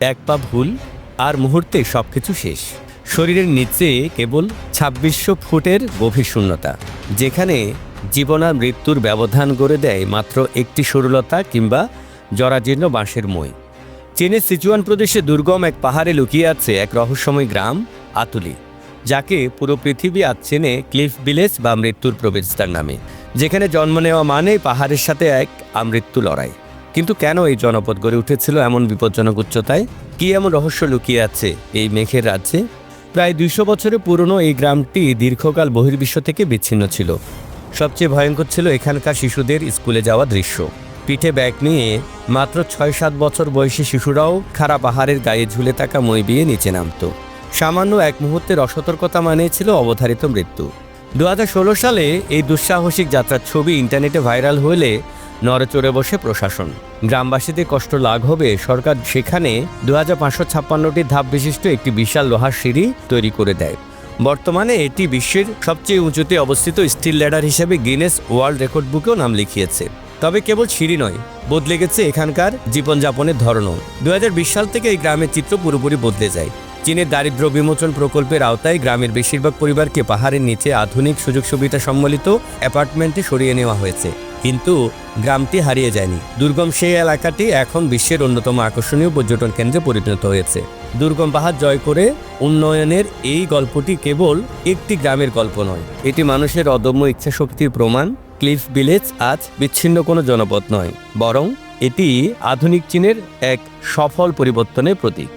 এক পা ভুল আর মুহূর্তে সবকিছু শেষ। শরীরের নিচে কেবল ২৬০০ ফুটের গভীর শূন্যতা, যেখানে জীবন আর মৃত্যুর ব্যবধান গড়ে দেয় মাত্র একটি সরলতা কিংবা জরাজীর্ণ বাঁশের মই। চীনের সিচুয়ান প্রদেশে দুর্গম এক পাহাড়ে লুকিয়ে আছে এক রহস্যময় গ্রাম আতুলি, যাকে পুরো পৃথিবী আজ চেনে ক্লিফ ভিলেজ বা মৃত্যুর প্রবেশদ্বার নামে, যেখানে জন্ম নেওয়া মানে পাহাড়ের সাথে এক আমৃত্যু লড়াই। কিন্তু কেন এই জনপদ গড়ে উঠেছিল এমন বিপজ্জনক উচ্চতায়? কি এমন রহস্য লুকিয়ে আছে এই মেঘের রাজ্যে? প্রায় ২০০ বছরের পুরনো এই গ্রামটি দীর্ঘকাল বহির্বিশ্ব থেকে বিচ্ছিন্ন ছিল। সবচেয়ে ভয়ঙ্কর ছিল এখানকার শিশুদের স্কুলে যাওয়া দৃশ্য। পিঠে ব্যাগ নিয়ে মাত্র ৬-৭ বছর বয়সী শিশুরাও খাড়া পাহাড়ের গায়ে ঝুলে থাকা মই বিয়ে নিচে নামত। সামান্য এক মুহূর্তের অসতর্কতা মানে ছিল অবধারিত মৃত্যু। ২০১৬ সালে এই দুঃসাহসিক যাত্রার ছবি ইন্টারনেটে ভাইরাল হলে নড়েচড়ে বসে প্রশাসন। গ্রামবাসীদের কষ্ট লাঘবে সরকার সেখানে ২৫৫৬টি ধাপ বিশিষ্ট একটি বিশাল লোহার সিঁড়ি তৈরি করে দেয়। বর্তমানে এটি বিশ্বের সবচেয়ে উঁচুতে অবস্থিত স্টিল ল্যাডার হিসেবে গিনেস ওয়ার্ল্ড রেকর্ড বুকেও নাম লিখিয়েছে। তবে কেবল সিঁড়ি নয়, বদলে গেছে এখানকার জীবনযাপনের ধরনও। ২০২০ সাল থেকে এই গ্রামের চিত্র পুরোপুরি বদলে যায়। চীনের দারিদ্র্য বিমোচন প্রকল্পের আওতায় গ্রামের বেশিরভাগ পরিবারকে পাহাড়ের নিচে আধুনিক সুযোগ সুবিধা সম্বলিত অ্যাপার্টমেন্টে সরিয়ে নেওয়া হয়েছে। কিন্তু গ্রামটি হারিয়ে যায়নি। দুর্গম সেই এলাকাটি এখন বিশ্বের অন্যতম আকর্ষণীয় পর্যটন কেন্দ্রে পরিণত হয়েছে। দুর্গম পাহাড় জয় করে উন্নয়নের এই গল্পটি কেবল একটি গ্রামের গল্প নয়, এটি মানুষের অদম্য ইচ্ছাশক্তির প্রমাণ। ক্লিফ ভিলেজ আজ বিচ্ছিন্ন কোনো জনপদ নয়, বরং এটি আধুনিক চীনের এক সফল পরিবর্তনের প্রতীক।